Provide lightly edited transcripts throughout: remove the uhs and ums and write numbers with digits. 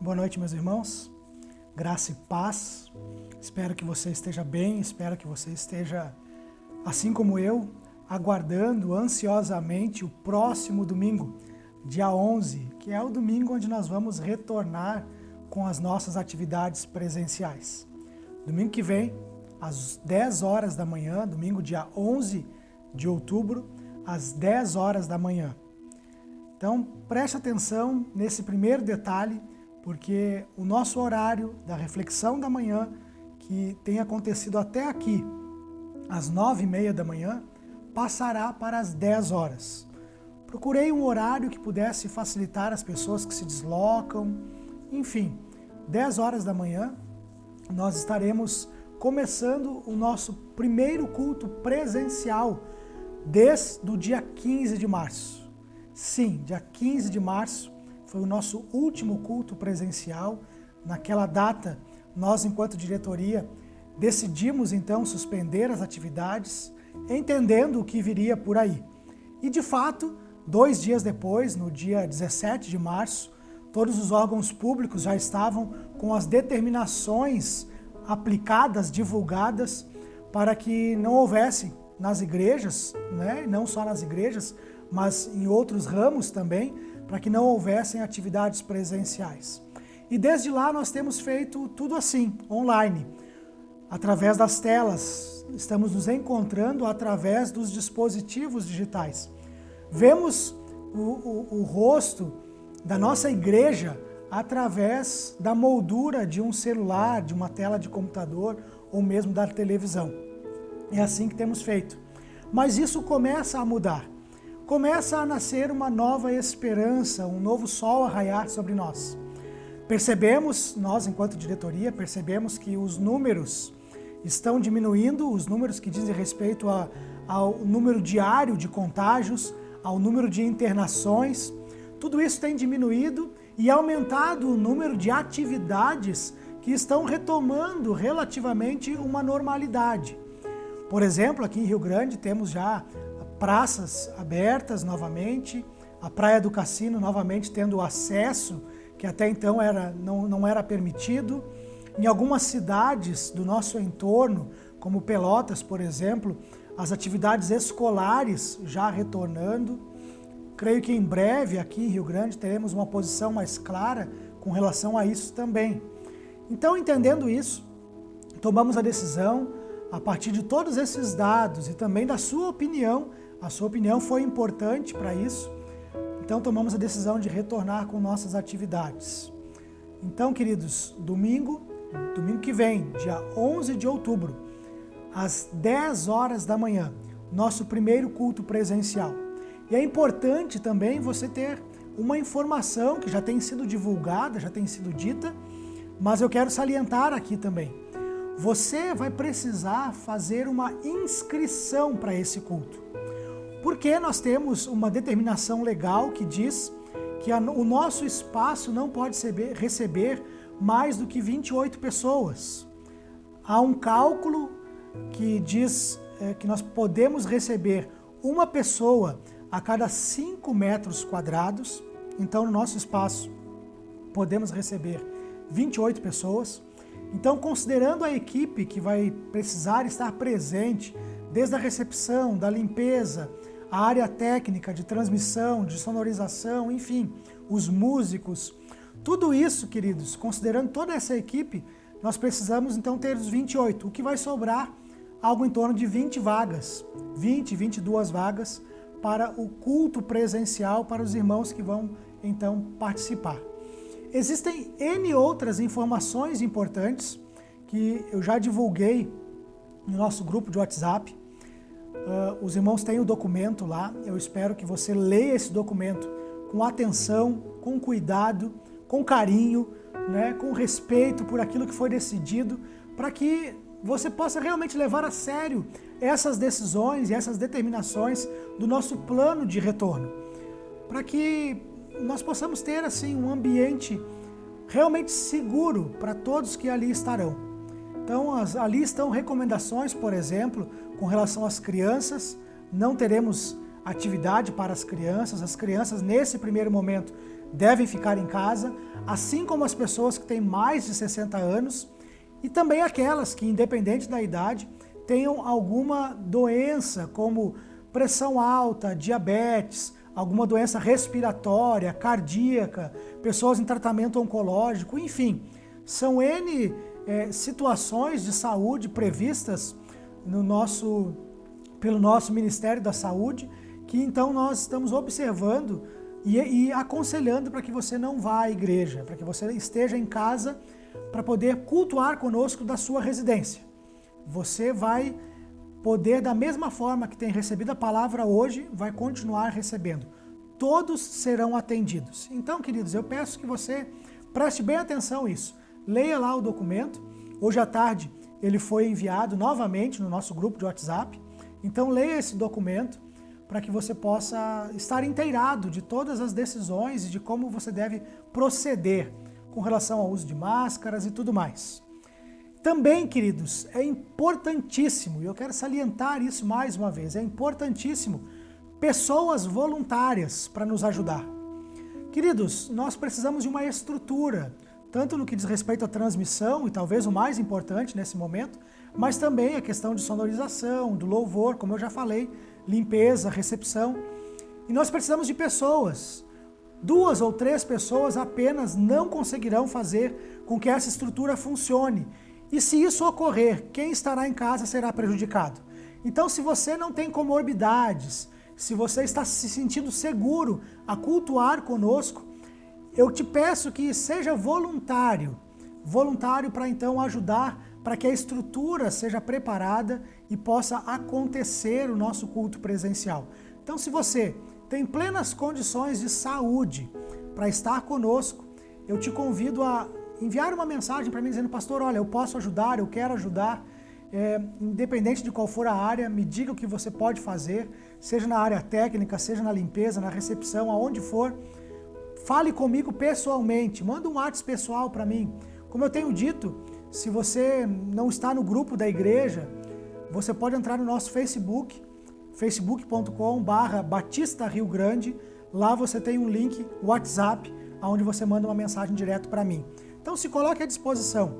Boa noite, meus irmãos. Graça e paz. Espero que você esteja bem, espero que você esteja, assim como eu, aguardando ansiosamente o próximo domingo, dia 11, que é o domingo onde nós vamos retornar com as nossas atividades presenciais. Domingo que vem, às 10 horas da manhã, domingo dia 11 de outubro, às 10 horas da manhã. Então, preste atenção nesse primeiro detalhe, porque o nosso horário da reflexão da manhã, que tem acontecido até aqui, às 9h30 da manhã, passará para as 10 horas. Procurei um horário que pudesse facilitar as pessoas que se deslocam, enfim, 10 horas da manhã, nós estaremos começando o nosso primeiro culto presencial desde o dia 15 de março. Sim, dia 15 de março foi o nosso último culto presencial. Naquela data, nós, enquanto diretoria, decidimos então suspender as atividades, entendendo o que viria por aí. E de fato, 2 dias depois, no dia 17 de março, todos os órgãos públicos já estavam com as determinações aplicadas, divulgadas, para que não houvesse nas igrejas, né, não só nas igrejas, mas em outros ramos também, para que não houvessem atividades presenciais. E desde lá nós temos feito tudo assim, online, através das telas, estamos nos encontrando através dos dispositivos digitais. Vemos o rosto da nossa igreja através da moldura de um celular, de uma tela de computador ou mesmo da televisão. É assim que temos feito. Mas isso começa a mudar. Começa a nascer uma nova esperança, um novo sol a raiar sobre nós. Percebemos, nós enquanto diretoria, percebemos que os números estão diminuindo, os números que dizem respeito ao número diário de contágios, ao número de internações, tudo isso tem diminuído e aumentado o número de atividades que estão retomando relativamente uma normalidade. Por exemplo, aqui em Rio Grande temos já praças abertas novamente, a Praia do Cassino novamente tendo acesso, que até então não era permitido. Em algumas cidades do nosso entorno, como Pelotas, por exemplo, as atividades escolares já retornando. Creio que em breve aqui em Rio Grande teremos uma posição mais clara com relação a isso também. Então, entendendo isso, tomamos a decisão, a partir de todos esses dados e também da sua opinião, a sua opinião foi importante para isso, então tomamos a decisão de retornar com nossas atividades. Então, queridos, domingo que vem, dia 11 de outubro, às 10 horas da manhã, nosso primeiro culto presencial. E é importante também você ter uma informação que já tem sido divulgada, já tem sido dita, mas eu quero salientar aqui também. Você vai precisar fazer uma inscrição para esse culto. Porque nós temos uma determinação legal que diz que o nosso espaço não pode receber mais do que 28 pessoas. Há um cálculo que diz que nós podemos receber uma pessoa a cada 5 metros quadrados. Então, no nosso espaço, podemos receber 28 pessoas. Então, considerando a equipe que vai precisar estar presente, desde a recepção, da limpeza, a área técnica de transmissão, de sonorização, enfim, os músicos, tudo isso, queridos, considerando toda essa equipe, nós precisamos então ter os 28, o que vai sobrar algo em torno de 20 vagas, 22 vagas para o culto presencial para os irmãos que vão então participar. Existem N outras informações importantes que eu já divulguei no nosso grupo de WhatsApp. Os irmãos têm o documento lá, eu espero que você leia esse documento com atenção, com cuidado, com carinho, né, com respeito por aquilo que foi decidido, para que você possa realmente levar a sério essas decisões e essas determinações do nosso plano de retorno, para que nós possamos ter assim um ambiente realmente seguro para todos que ali estarão. Então, ali estão recomendações, por exemplo, com relação às crianças. Não teremos atividade para as crianças nesse primeiro momento devem ficar em casa, assim como as pessoas que têm mais de 60 anos e também aquelas que, independente da idade, tenham alguma doença como pressão alta, diabetes, alguma doença respiratória, cardíaca, pessoas em tratamento oncológico, enfim, são N situações de saúde previstas pelo nosso Ministério da Saúde, que então nós estamos observando e aconselhando para que você não vá à igreja, para que você esteja em casa para poder cultuar conosco da sua residência. Você vai poder, da mesma forma que tem recebido a palavra hoje, vai continuar recebendo. Todos serão atendidos. Então, queridos, eu peço que você preste bem atenção nisso. Leia lá o documento. Hoje à tarde ele foi enviado novamente no nosso grupo de WhatsApp. Então, leia esse documento para que você possa estar inteirado de todas as decisões e de como você deve proceder com relação ao uso de máscaras e tudo mais. Também, queridos, é importantíssimo, e eu quero salientar isso mais uma vez, é importantíssimo pessoas voluntárias para nos ajudar. Queridos, nós precisamos de uma estrutura, tanto no que diz respeito à transmissão, e talvez o mais importante nesse momento, mas também a questão de sonorização, do louvor, como eu já falei, limpeza, recepção. E nós precisamos de pessoas. 2 ou 3 pessoas apenas não conseguirão fazer com que essa estrutura funcione. E se isso ocorrer, quem estará em casa será prejudicado. Então, se você não tem comorbidades, se você está se sentindo seguro a cultuar conosco, eu te peço que seja voluntário para então ajudar para que a estrutura seja preparada e possa acontecer o nosso culto presencial. Então, se você tem plenas condições de saúde para estar conosco, eu te convido a enviar uma mensagem para mim dizendo: pastor, olha, eu posso ajudar, eu quero ajudar, independente de qual for a área, me diga o que você pode fazer, seja na área técnica, seja na limpeza, na recepção, aonde for. Fale comigo pessoalmente, manda um WhatsApp pessoal para mim. Como eu tenho dito, se você não está no grupo da igreja, você pode entrar no nosso Facebook, facebook.com/Batista Rio Grande. Lá você tem um link WhatsApp, onde você manda uma mensagem direto para mim. Então se coloque à disposição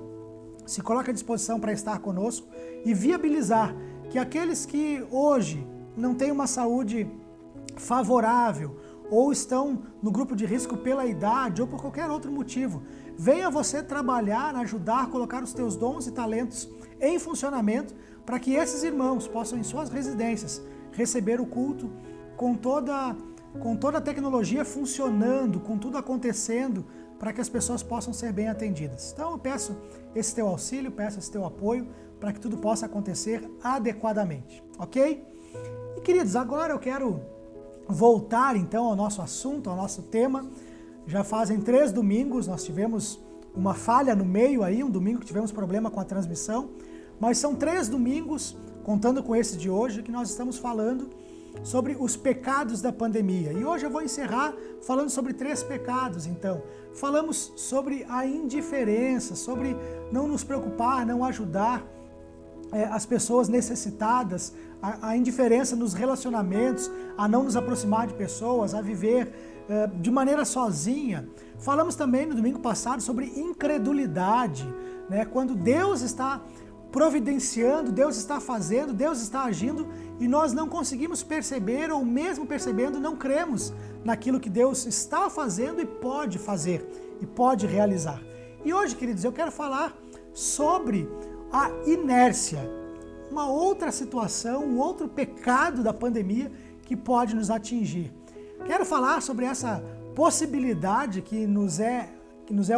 para estar conosco e viabilizar que aqueles que hoje não têm uma saúde favorável ou estão no grupo de risco pela idade ou por qualquer outro motivo, venha você trabalhar, ajudar, colocar os teus dons e talentos em funcionamento para que esses irmãos possam em suas residências receber o culto com toda a tecnologia funcionando, com tudo acontecendo, para que as pessoas possam ser bem atendidas. Então eu peço esse teu auxílio, peço esse teu apoio, para que tudo possa acontecer adequadamente, ok? E queridos, agora eu quero voltar então ao nosso assunto, ao nosso tema. Já fazem 3 domingos, nós tivemos uma falha no meio aí, um domingo que tivemos problema com a transmissão, mas são 3 domingos, contando com esse de hoje, que nós estamos falando sobre os pecados da pandemia. E hoje eu vou encerrar falando sobre 3 pecados, então. Falamos sobre a indiferença, sobre não nos preocupar, não ajudar as pessoas necessitadas, a indiferença nos relacionamentos, a não nos aproximar de pessoas, a viver de maneira sozinha. Falamos também no domingo passado sobre incredulidade, né? Quando Deus está providenciando, Deus está fazendo, Deus está agindo e nós não conseguimos perceber, ou mesmo percebendo, não cremos naquilo que Deus está fazendo e pode fazer e pode realizar. E hoje, queridos, eu quero falar sobre a inércia, uma outra situação, um outro pecado da pandemia que pode nos atingir. Quero falar sobre essa possibilidade que nos é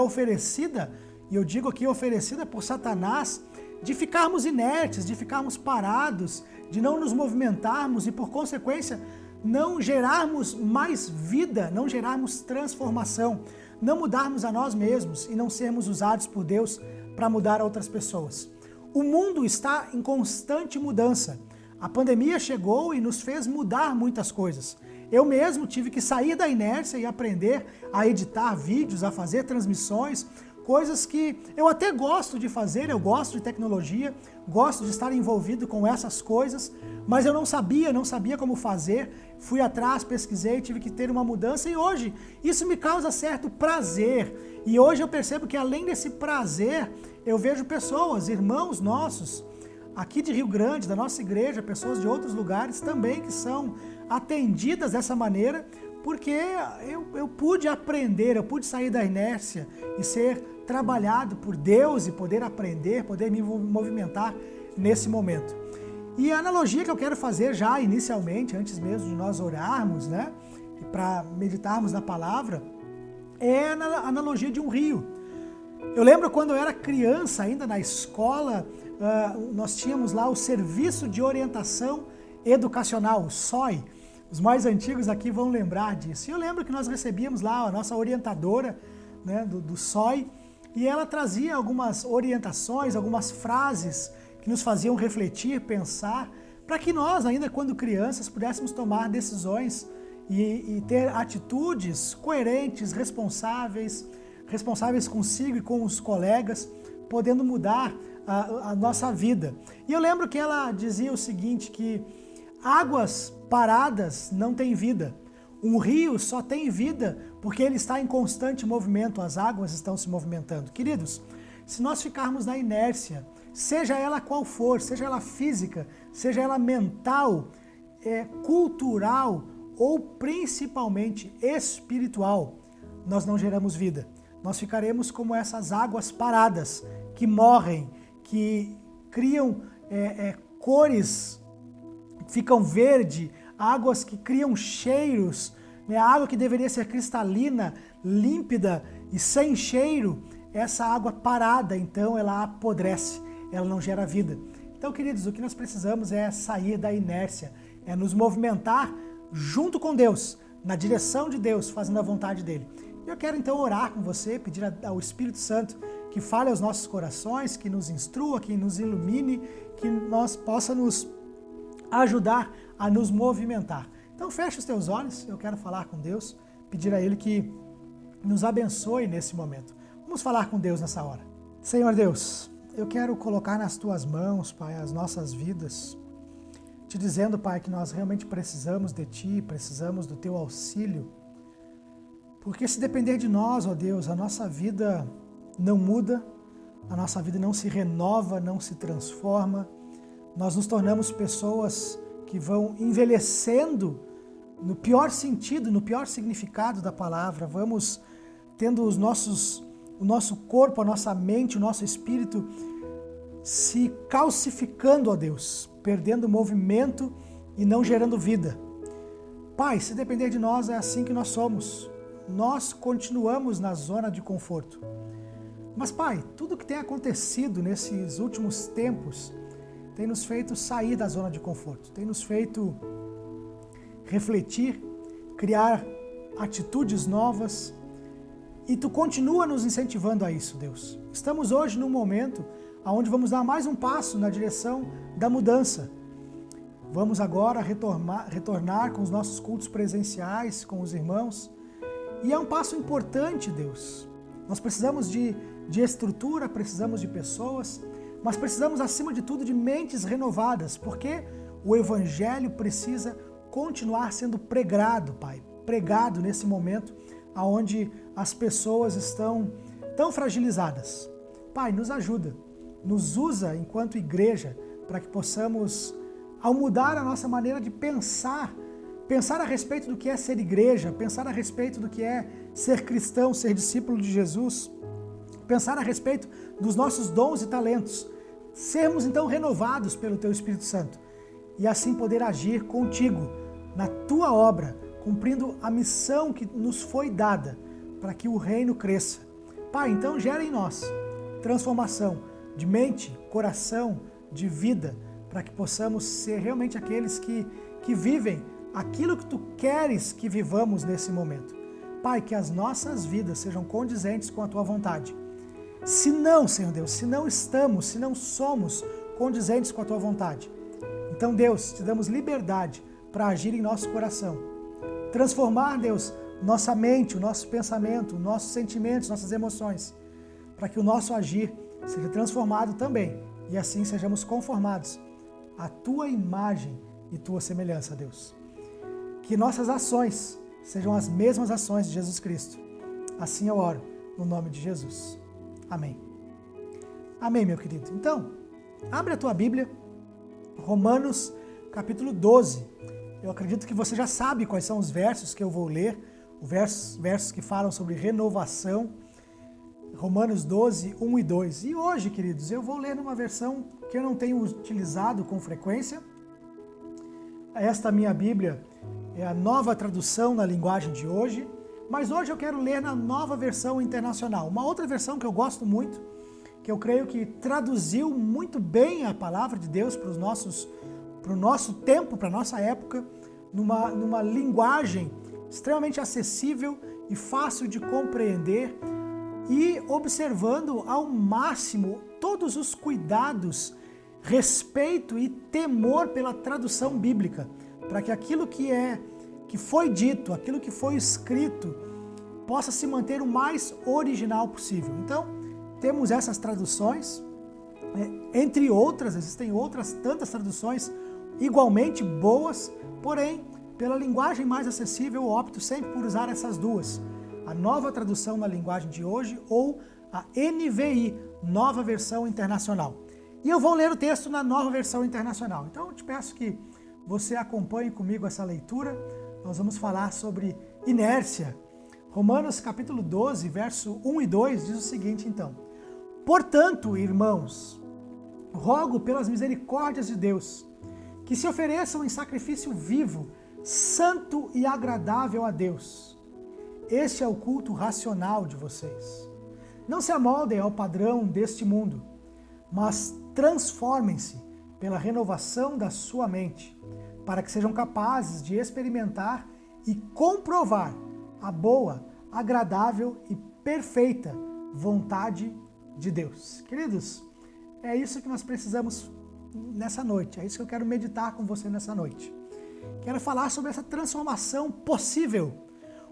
oferecida, e eu digo aqui oferecida por Satanás, de ficarmos inertes, de ficarmos parados, de não nos movimentarmos e, por consequência, não gerarmos mais vida, não gerarmos transformação, não mudarmos a nós mesmos e não sermos usados por Deus para mudar outras pessoas. O mundo está em constante mudança. A pandemia chegou e nos fez mudar muitas coisas. Eu mesmo tive que sair da inércia e aprender a editar vídeos, a fazer transmissões, coisas que eu até gosto de fazer, eu gosto de tecnologia, gosto de estar envolvido com essas coisas, mas eu não sabia como fazer, fui atrás, pesquisei, tive que ter uma mudança e hoje isso me causa certo prazer. E hoje eu percebo que além desse prazer, eu vejo pessoas, irmãos nossos, aqui de Rio Grande, da nossa igreja, pessoas de outros lugares também que são atendidas dessa maneira, porque eu pude aprender, eu pude sair da inércia e ser trabalhado por Deus e poder aprender, poder me movimentar nesse momento. E a analogia que eu quero fazer já inicialmente, antes mesmo de nós orarmos, né, e para meditarmos na palavra, é a analogia de um rio. Eu lembro quando eu era criança, ainda na escola, nós tínhamos lá o Serviço de Orientação Educacional, o SOI. Os mais antigos aqui vão lembrar disso. E eu lembro que nós recebíamos lá a nossa orientadora, né, do SOI, e ela trazia algumas orientações, algumas frases que nos faziam refletir, pensar, para que nós, ainda quando crianças, pudéssemos tomar decisões e ter atitudes coerentes, responsáveis consigo e com os colegas, podendo mudar a nossa vida. E eu lembro que ela dizia o seguinte, que águas paradas não têm vida. Um rio só tem vida porque ele está em constante movimento, as águas estão se movimentando. Queridos, se nós ficarmos na inércia, seja ela qual for, seja ela física, seja ela mental, cultural ou principalmente espiritual, nós não geramos vida. Nós ficaremos como essas águas paradas, que morrem, que criam cores, ficam verde, águas que criam cheiros, né? A água que deveria ser cristalina, límpida e sem cheiro, essa água parada, então ela apodrece, ela não gera vida. Então, queridos, o que nós precisamos é sair da inércia, é nos movimentar junto com Deus, na direção de Deus, fazendo a vontade dele. Eu quero então orar com você, pedir ao Espírito Santo que fale aos nossos corações, que nos instrua, que nos ilumine, que nós possa nos ajudar a nos movimentar. Então feche os teus olhos, eu quero falar com Deus, pedir a Ele que nos abençoe nesse momento. Vamos falar com Deus nessa hora. Senhor Deus, eu quero colocar nas Tuas mãos, Pai, as nossas vidas, te dizendo, Pai, que nós realmente precisamos de Ti, precisamos do Teu auxílio, porque se depender de nós, ó Deus, a nossa vida não muda, a nossa vida não se renova, não se transforma, nós nos tornamos pessoas que vão envelhecendo no pior sentido, no pior significado da palavra, vamos tendo o nosso corpo, a nossa mente, o nosso espírito se calcificando, ó Deus, perdendo movimento e não gerando vida. Pai, se depender de nós, é assim que nós somos. Nós continuamos na zona de conforto. Mas, Pai, tudo que tem acontecido nesses últimos tempos tem nos feito sair da zona de conforto, tem nos feito refletir, criar atitudes novas, e Tu continua nos incentivando a isso, Deus. Estamos hoje num momento onde vamos dar mais um passo na direção da mudança. Vamos agora retornar com os nossos cultos presenciais, com os irmãos, e é um passo importante, Deus. Nós precisamos de estrutura, precisamos de pessoas, mas precisamos, acima de tudo, de mentes renovadas, porque o Evangelho precisa continuar sendo pregado, Pai. Pregado nesse momento onde as pessoas estão tão fragilizadas. Pai, nos ajuda, nos usa enquanto igreja para que possamos, ao mudar a nossa maneira de pensar a respeito do que é ser igreja, pensar a respeito do que é ser cristão, ser discípulo de Jesus, pensar a respeito dos nossos dons e talentos, sermos então renovados pelo Teu Espírito Santo e assim poder agir contigo na Tua obra, cumprindo a missão que nos foi dada para que o reino cresça. Pai, então gera em nós transformação de mente, coração, de vida, para que possamos ser realmente aqueles que vivem aquilo que Tu queres que vivamos nesse momento. Pai, que as nossas vidas sejam condizentes com a Tua vontade. Se não, Senhor Deus, se não somos condizentes com a Tua vontade, então, Deus, Te damos liberdade para agir em nosso coração. Transformar, Deus, nossa mente, o nosso pensamento, nossos sentimentos, nossas emoções, para que o nosso agir seja transformado também e assim sejamos conformados à tua imagem e tua semelhança, Deus. Que nossas ações sejam as mesmas ações de Jesus Cristo. Assim eu oro, no nome de Jesus. Amém. Amém, meu querido. Então, abre a tua Bíblia, Romanos capítulo 12. Eu acredito que você já sabe quais são os versos que eu vou ler, os versos que falam sobre renovação, Romanos 12, 1 e 2. E hoje, queridos, eu vou ler numa versão que eu não tenho utilizado com frequência. Esta minha Bíblia é a nova tradução na linguagem de hoje, mas hoje eu quero ler na nova versão internacional. Uma outra versão que eu gosto muito, que eu creio que traduziu muito bem a palavra de Deus para o nosso tempo, para a nossa época, numa linguagem extremamente acessível e fácil de compreender e observando ao máximo todos os cuidados, respeito e temor pela tradução bíblica, para que aquilo que foi dito, aquilo que foi escrito, possa se manter o mais original possível. Então, temos essas traduções, entre outras, existem outras tantas traduções igualmente boas, porém, pela linguagem mais acessível, eu opto sempre por usar essas duas. A nova tradução na linguagem de hoje ou a NVI, Nova Versão Internacional. E eu vou ler o texto na Nova Versão Internacional. Então, eu te peço que você acompanhe comigo essa leitura. Nós vamos falar sobre inércia. Romanos capítulo 12, verso 1 e 2 diz o seguinte, então. Portanto, irmãos, rogo pelas misericórdias de Deus, que se ofereçam em sacrifício vivo, santo e agradável a Deus. Este é o culto racional de vocês. Não se amoldem ao padrão deste mundo, mas transformem-se pela renovação da sua mente, para que sejam capazes de experimentar e comprovar a boa, agradável e perfeita vontade de Deus. Queridos, é isso que nós precisamos nessa noite, é isso que eu quero meditar com você nessa noite. Quero falar sobre essa transformação possível,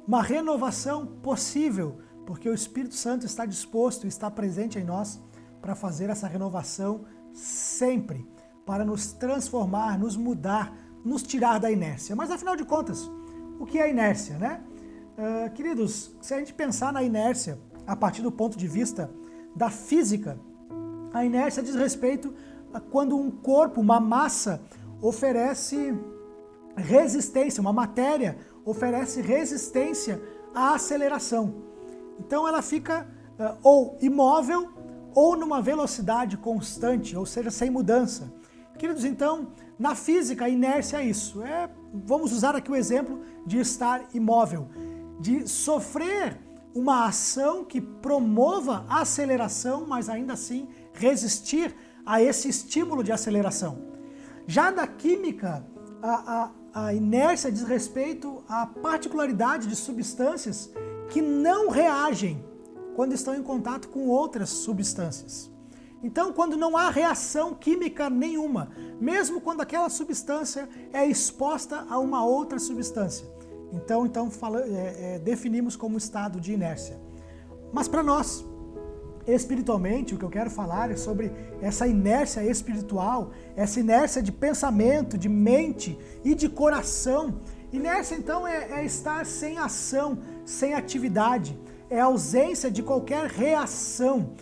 uma renovação possível, porque o Espírito Santo está disposto e está presente em nós para fazer essa renovação sempre, para nos transformar, nos mudar, nos tirar da inércia. Mas afinal de contas, o que é inércia, né? Queridos, se a gente pensar na inércia a partir do ponto de vista da física, a inércia diz respeito a quando um corpo, uma massa, oferece resistência, uma matéria oferece resistência à aceleração. Então ela fica ou imóvel ou numa velocidade constante, ou seja, sem mudança. Queridos, então, na física, a inércia é isso. Vamos usar aqui o exemplo de estar imóvel, de sofrer uma ação que promova a aceleração, mas ainda assim resistir a esse estímulo de aceleração. Já da química, a inércia diz respeito à particularidade de substâncias que não reagem quando estão em contato com outras substâncias. Então, quando não há reação química nenhuma, mesmo quando aquela substância é exposta a uma outra substância. Então definimos como estado de inércia. Mas para nós, espiritualmente, o que eu quero falar é sobre essa inércia espiritual, essa inércia de pensamento, de mente e de coração. Inércia, então, é estar sem ação, sem atividade, é a ausência de qualquer reação.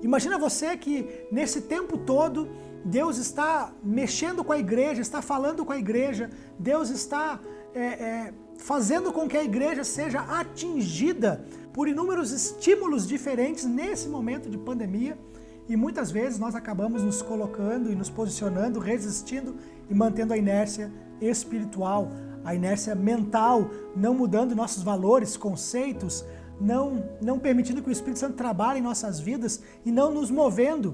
Imagina você que nesse tempo todo Deus está mexendo com a igreja, está falando com a igreja, Deus está fazendo com que a igreja seja atingida por inúmeros estímulos diferentes nesse momento de pandemia, e muitas vezes nós acabamos nos colocando e nos posicionando, resistindo e mantendo a inércia espiritual, a inércia mental, não mudando nossos valores, conceitos, não permitindo que o Espírito Santo trabalhe em nossas vidas e não nos movendo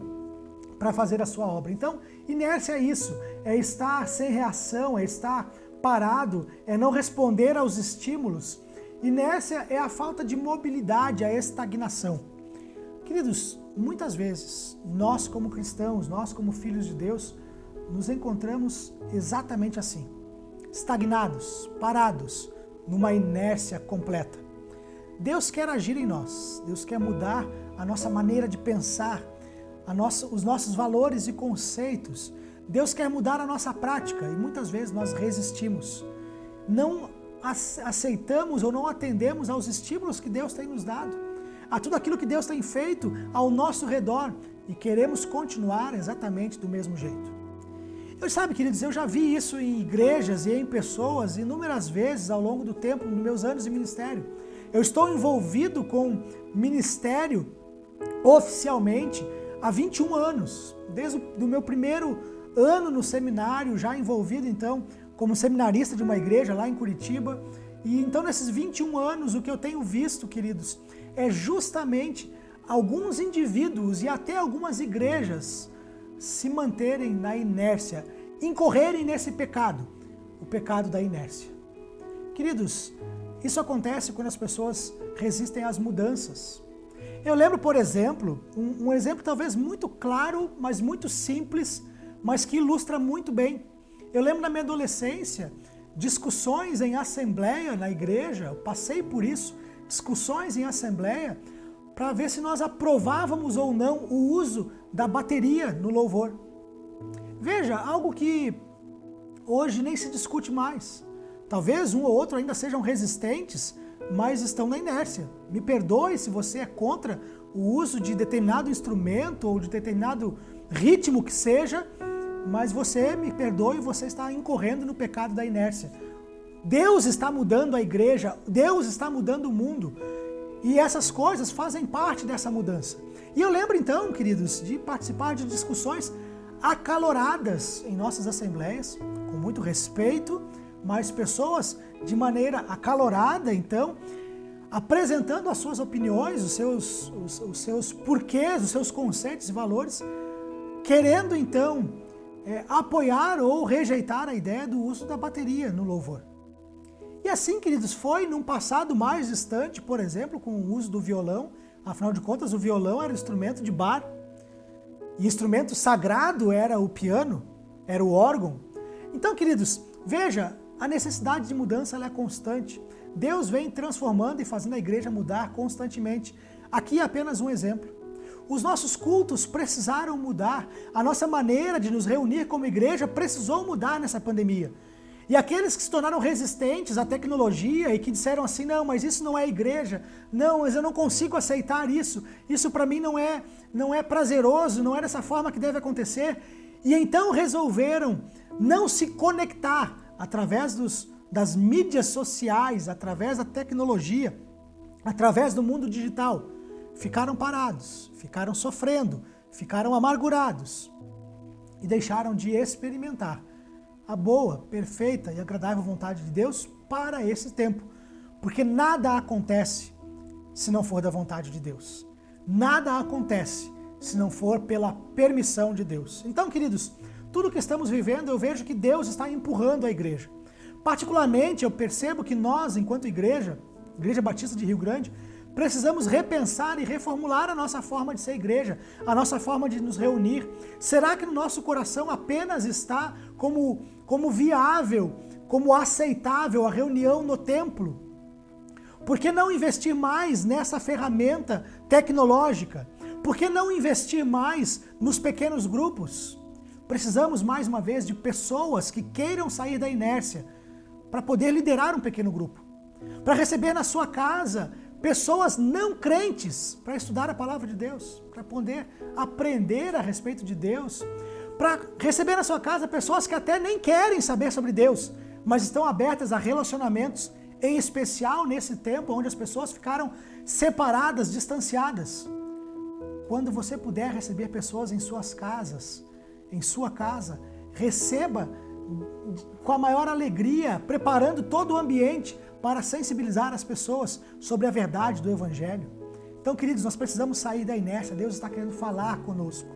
para fazer a sua obra. Então, inércia é isso, é estar sem reação, é estar parado, é não responder aos estímulos. Inércia é a falta de mobilidade, a estagnação. Queridos, muitas vezes, nós como cristãos, nós como filhos de Deus, nos encontramos exatamente assim, estagnados, parados, numa inércia completa. Deus quer agir em nós, Deus quer mudar a nossa maneira de pensar, os nossos valores e conceitos. Deus quer mudar a nossa prática e muitas vezes nós resistimos. Não aceitamos ou não atendemos aos estímulos que Deus tem nos dado, a tudo aquilo que Deus tem feito ao nosso redor e queremos continuar exatamente do mesmo jeito. Sabe, queridos, eu já vi isso em igrejas e em pessoas inúmeras vezes ao longo do tempo, nos meus anos de ministério. Eu estou envolvido com ministério oficialmente há 21 anos, desde o meu primeiro ano no seminário, já envolvido então como seminarista de uma igreja lá em Curitiba. E então nesses 21 anos o que eu tenho visto, queridos, é justamente alguns indivíduos e até algumas igrejas se manterem na inércia, incorrerem nesse pecado, o pecado da inércia. Queridos, isso acontece quando as pessoas resistem às mudanças. Eu lembro, por exemplo, um exemplo talvez muito claro, mas muito simples, mas que ilustra muito bem. Eu lembro na minha adolescência, discussões em assembleia na igreja, eu passei por isso, discussões em assembleia, para ver se nós aprovávamos ou não o uso da bateria no louvor. Veja, algo que hoje nem se discute mais. Talvez um ou outro ainda sejam resistentes, mas estão na inércia. Me perdoe se você é contra o uso de determinado instrumento ou de determinado ritmo que seja, mas você, me perdoe, você está incorrendo no pecado da inércia. Deus está mudando a igreja, Deus está mudando o mundo. E essas coisas fazem parte dessa mudança. E eu lembro então, queridos, de participar de discussões acaloradas em nossas assembleias, com muito respeito, mas pessoas de maneira acalorada, então, apresentando as suas opiniões, os seus porquês, os seus conceitos e valores, querendo então apoiar ou rejeitar a ideia do uso da bateria no louvor. E assim, queridos, foi num passado mais distante, por exemplo, com o uso do violão. Afinal de contas, o violão era instrumento de bar. E instrumento sagrado era o piano, era o órgão. Então, queridos, veja, a necessidade de mudança ela é constante. Deus vem transformando e fazendo a igreja mudar constantemente. Aqui é apenas um exemplo. Os nossos cultos precisaram mudar. A nossa maneira de nos reunir como igreja precisou mudar nessa pandemia. E aqueles que se tornaram resistentes à tecnologia e que disseram assim, não, mas isso não é igreja, não, mas eu não consigo aceitar isso para mim não é prazeroso, não é dessa forma que deve acontecer. E então resolveram não se conectar através das mídias sociais, através da tecnologia, através do mundo digital. Ficaram parados, ficaram sofrendo, ficaram amargurados e deixaram de experimentar a boa, perfeita e agradável vontade de Deus para esse tempo. Porque nada acontece se não for da vontade de Deus. Nada acontece se não for pela permissão de Deus. Então, queridos, tudo que estamos vivendo, eu vejo que Deus está empurrando a igreja. Particularmente, eu percebo que nós, enquanto igreja, Igreja Batista de Rio Grande, precisamos repensar e reformular a nossa forma de ser igreja, a nossa forma de nos reunir. Será que no nosso coração apenas está como viável, como aceitável a reunião no templo? Por que não investir mais nessa ferramenta tecnológica? Por que não investir mais nos pequenos grupos? Precisamos, mais uma vez, de pessoas que queiram sair da inércia para poder liderar um pequeno grupo, para receber na sua casa pessoas não crentes para estudar a palavra de Deus, para poder aprender a respeito de Deus, para receber na sua casa pessoas que até nem querem saber sobre Deus, mas estão abertas a relacionamentos, em especial nesse tempo onde as pessoas ficaram separadas, distanciadas. Quando você puder receber pessoas em suas casas, em sua casa, receba com a maior alegria, preparando todo o ambiente para sensibilizar as pessoas sobre a verdade do Evangelho. Então, queridos, nós precisamos sair da inércia. Deus está querendo falar conosco.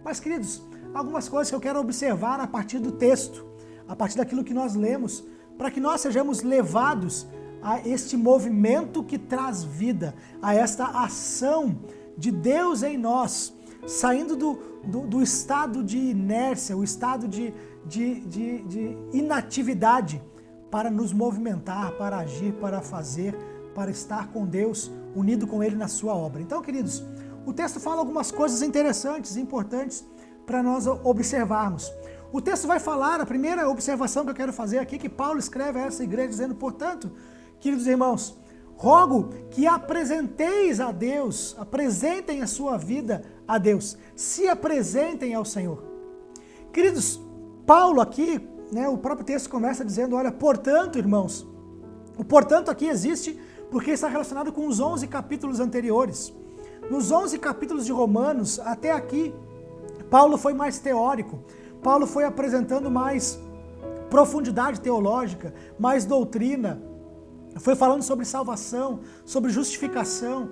Mas, queridos, algumas coisas que eu quero observar a partir do texto, a partir daquilo que nós lemos, para que nós sejamos levados a este movimento que traz vida, a esta ação de Deus em nós, saindo do estado de inércia, o estado de inatividade, para nos movimentar, para agir, para fazer, para estar com Deus, unido com Ele na sua obra. Então, queridos, o texto fala algumas coisas interessantes e importantes para nós observarmos. O texto vai falar, a primeira observação que eu quero fazer aqui, que Paulo escreve a essa igreja dizendo, portanto, queridos irmãos, rogo que apresenteis a Deus, apresentem a sua vida a Deus, se apresentem ao Senhor. Queridos, Paulo aqui, o próprio texto começa dizendo, olha, portanto, irmãos, o portanto aqui existe porque está relacionado com os 11 capítulos anteriores. Nos 11 capítulos de Romanos, até aqui, Paulo foi mais teórico, Paulo foi apresentando mais profundidade teológica, mais doutrina, foi falando sobre salvação, sobre justificação,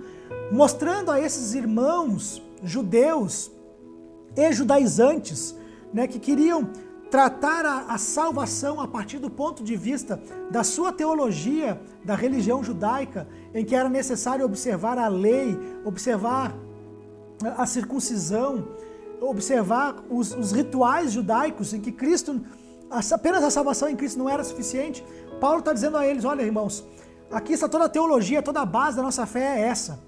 mostrando a esses irmãos judeus e judaizantes, que queriam tratar a salvação a partir do ponto de vista da sua teologia, da religião judaica, em que era necessário observar a lei, observar a circuncisão, observar os rituais judaicos, em que Cristo, apenas a salvação em Cristo não era suficiente. Paulo está dizendo a eles, olha irmãos, aqui está toda a teologia, toda a base da nossa fé é essa.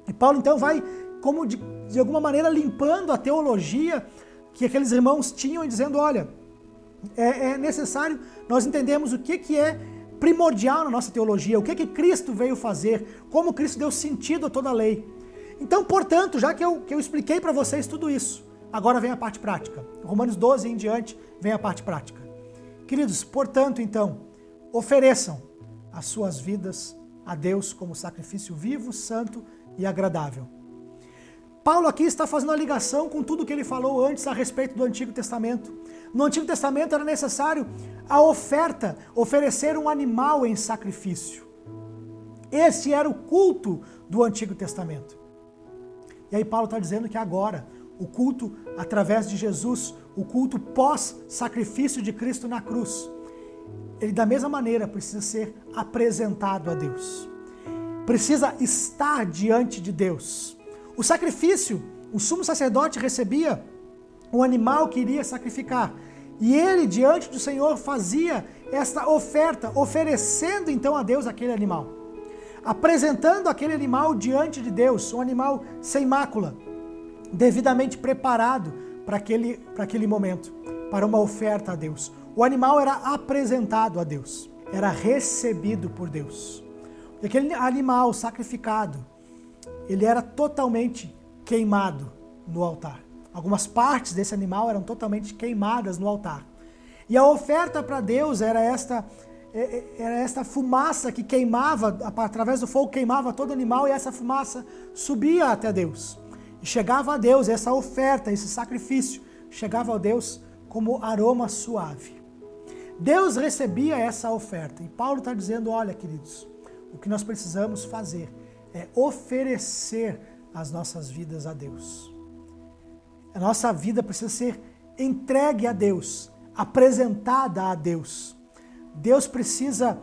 E Paulo então vai, como de alguma maneira, limpando a teologia que aqueles irmãos tinham e dizendo, olha, é necessário nós entendermos o que é primordial na nossa teologia, o que Cristo veio fazer, como Cristo deu sentido a toda a lei. Então, portanto, já que eu expliquei para vocês tudo isso, agora vem a parte prática. Romanos 12 em diante vem a parte prática. Queridos, portanto, então, ofereçam as suas vidas a Deus como sacrifício vivo, santo e agradável. Paulo aqui está fazendo a ligação com tudo que ele falou antes a respeito do Antigo Testamento. No Antigo Testamento era necessário a oferta, oferecer um animal em sacrifício. Esse era o culto do Antigo Testamento. E aí Paulo está dizendo que agora, o culto através de Jesus, o culto pós-sacrifício de Cristo na cruz, ele da mesma maneira precisa ser apresentado a Deus. Precisa estar diante de Deus. O sacrifício, o sumo sacerdote recebia um animal que iria sacrificar. E ele, diante do Senhor, fazia esta oferta, oferecendo então a Deus aquele animal. Apresentando aquele animal diante de Deus, um animal sem mácula, devidamente preparado para aquele momento, para uma oferta a Deus. O animal era apresentado a Deus, era recebido por Deus. E aquele animal sacrificado, ele era totalmente queimado no altar. Algumas partes desse animal eram totalmente queimadas no altar. E a oferta para Deus era esta fumaça que queimava, através do fogo queimava todo animal, e essa fumaça subia até Deus. E chegava a Deus, essa oferta, esse sacrifício, chegava a Deus como aroma suave. Deus recebia essa oferta. E Paulo está dizendo, olha queridos, o que nós precisamos fazer é oferecer as nossas vidas a Deus. A nossa vida precisa ser entregue a Deus, apresentada a Deus. Deus precisa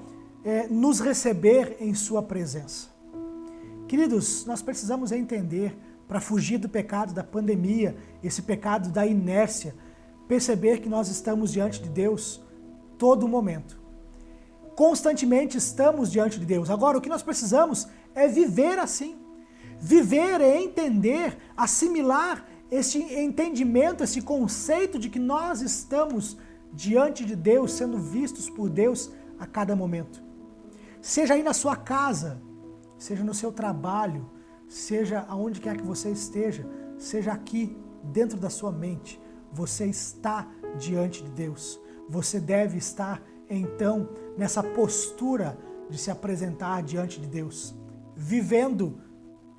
nos receber em sua presença. Queridos, nós precisamos entender, para fugir do pecado da pandemia, esse pecado da inércia, perceber que nós estamos diante de Deus todo momento. Constantemente estamos diante de Deus. Agora, o que nós precisamos é viver assim. Viver é entender, assimilar esse entendimento, esse conceito de que nós estamos diante de Deus, sendo vistos por Deus a cada momento. Seja aí na sua casa, seja no seu trabalho, seja aonde quer que você esteja, seja aqui dentro da sua mente, você está diante de Deus. Você deve estar, então, nessa postura de se apresentar diante de Deus, vivendo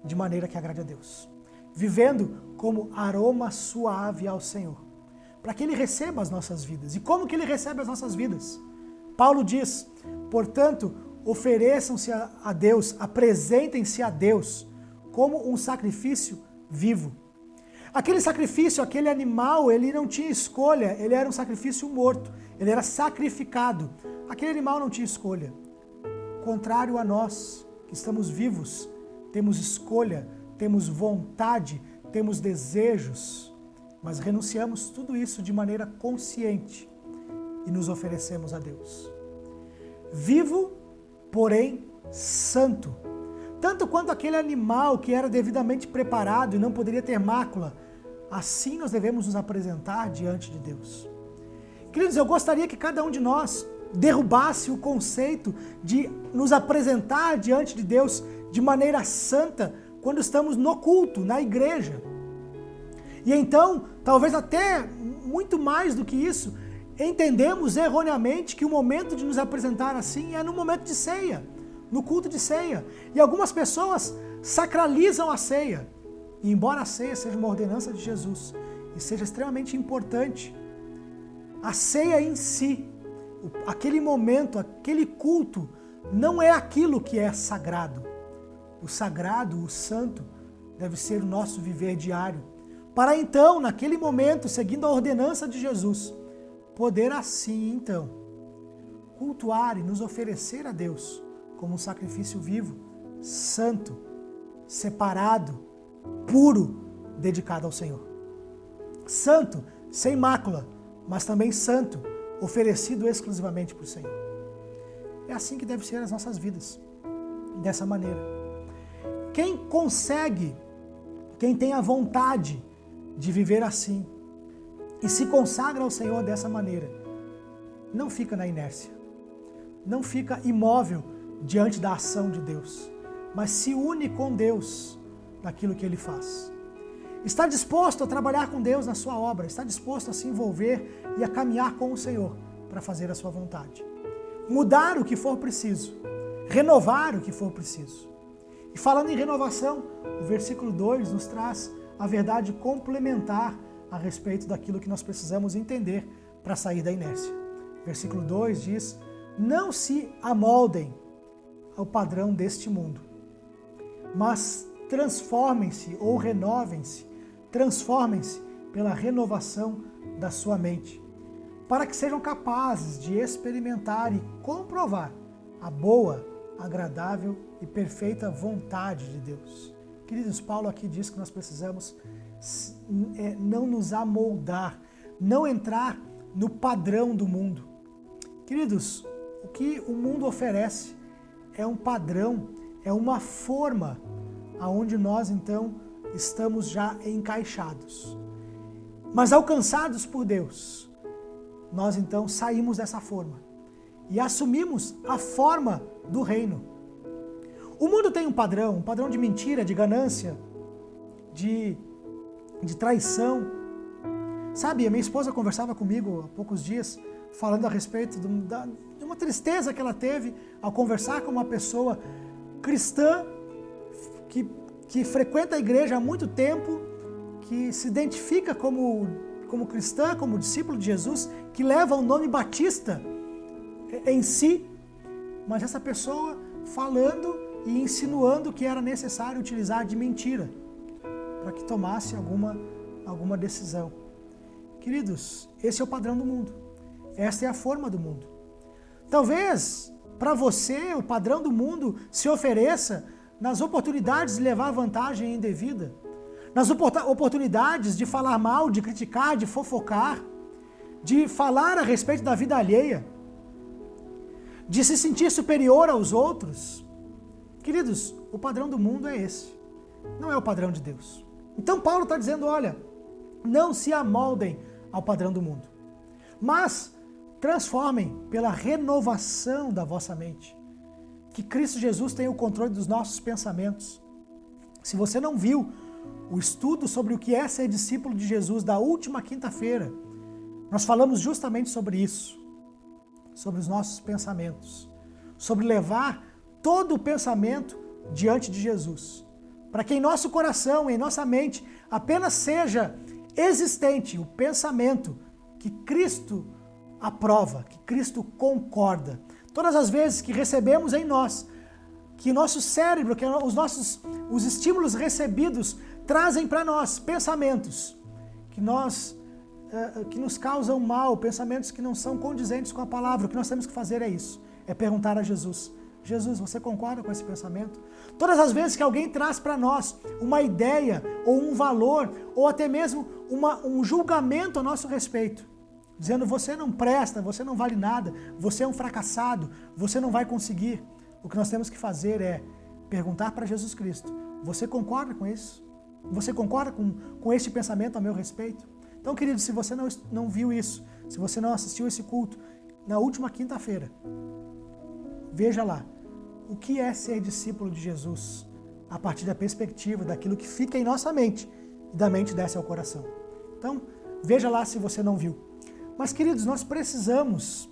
de maneira que agrade a Deus, vivendo como aroma suave ao Senhor, para que Ele receba as nossas vidas. E como que Ele recebe as nossas vidas? Paulo diz, portanto, ofereçam-se a Deus, apresentem-se a Deus como um sacrifício vivo. Aquele sacrifício, aquele animal, ele não tinha escolha, ele era um sacrifício morto, ele era sacrificado. Aquele animal não tinha escolha. Contrário a nós, que estamos vivos, temos escolha, temos vontade, temos desejos, mas renunciamos tudo isso de maneira consciente e nos oferecemos a Deus. Vivo, porém santo. tanto quanto aquele animal que era devidamente preparado e não poderia ter mácula, assim nós devemos nos apresentar diante de Deus. Queridos, eu gostaria que cada um de nós derrubasse o conceito de nos apresentar diante de Deus de maneira santa quando estamos no culto, na igreja. E então, talvez até muito mais do que isso, entendemos erroneamente que o momento de nos apresentar assim é no momento de ceia, no culto de ceia. E algumas pessoas sacralizam a ceia. E embora a ceia seja uma ordenança de Jesus e seja extremamente importante, a ceia em si, aquele momento, aquele culto, não é aquilo que é sagrado. O sagrado, o santo, deve ser o nosso viver diário. Para então, naquele momento, seguindo a ordenança de Jesus, poder assim, então, cultuar e nos oferecer a Deus como um sacrifício vivo, santo, separado, puro, dedicado ao Senhor. Santo, sem mácula, mas também santo, oferecido exclusivamente para o Senhor. É assim que devem ser as nossas vidas, dessa maneira. Quem consegue, quem tem a vontade de viver assim e se consagra ao Senhor dessa maneira, não fica na inércia, não fica imóvel diante da ação de Deus, mas se une com Deus naquilo que Ele faz. Está disposto a trabalhar com Deus na sua obra, está disposto a se envolver e a caminhar com o Senhor para fazer a sua vontade. Mudar o que for preciso, renovar o que for preciso. E falando em renovação, o versículo 2 nos traz a verdade complementar a respeito daquilo que nós precisamos entender para sair da inércia. Versículo 2 diz: não se amoldem ao padrão deste mundo, mas transformem-se ou renovem-se, transformem-se pela renovação da sua mente, para que sejam capazes de experimentar e comprovar a boa, agradável e perfeita vontade de Deus. Queridos, Paulo aqui diz que nós precisamos não nos amoldar, não entrar no padrão do mundo. Queridos, o que o mundo oferece é um padrão, é uma forma aonde nós então estamos já encaixados. Mas alcançados por Deus, nós então saímos dessa forma e assumimos a forma do reino. O mundo tem um padrão de mentira, de ganância, de traição. Sabe, a minha esposa conversava comigo há poucos dias, falando a respeito de uma tristeza que ela teve ao conversar com uma pessoa cristã que frequenta a igreja há muito tempo, que se identifica como cristã, como discípulo de Jesus, que leva o nome Batista em si, mas essa pessoa falando e insinuando que era necessário utilizar de mentira para que tomasse alguma decisão. Queridos, esse é o padrão do mundo. Esta é a forma do mundo. Talvez para você o padrão do mundo se ofereça nas oportunidades de levar vantagem indevida, nas oportunidades de falar mal, de criticar, de fofocar, de falar a respeito da vida alheia, de se sentir superior aos outros. Queridos, o padrão do mundo é esse, não é o padrão de Deus. Então Paulo está dizendo, olha, não se amoldem ao padrão do mundo, mas transformem pela renovação da vossa mente. Que Cristo Jesus tenha o controle dos nossos pensamentos. Se você não viu o estudo sobre o que é ser discípulo de Jesus da última quinta-feira, nós falamos justamente sobre isso, sobre os nossos pensamentos, sobre levar todo o pensamento diante de Jesus, para que em nosso coração, em nossa mente, apenas seja existente o pensamento que Cristo aprova, que Cristo concorda. Todas as vezes que recebemos em nós, que nosso cérebro, que os estímulos recebidos trazem para nós pensamentos que nos causam mal, pensamentos que não são condizentes com a palavra, o que nós temos que fazer é isso, é perguntar a Jesus: Jesus, você concorda com esse pensamento? Todas as vezes que alguém traz para nós uma ideia, ou um valor, ou até mesmo um julgamento a nosso respeito, dizendo você não presta, você não vale nada, você é um fracassado, você não vai conseguir, o que nós temos que fazer é perguntar para Jesus Cristo: você concorda com isso? Você concorda com este pensamento a meu respeito? Então, querido, se você não viu isso, se você não assistiu esse culto na última quinta-feira, veja lá o que é ser discípulo de Jesus a partir da perspectiva daquilo que fica em nossa mente e da mente desce ao coração. Então, veja lá se você não viu. Mas, queridos, nós precisamos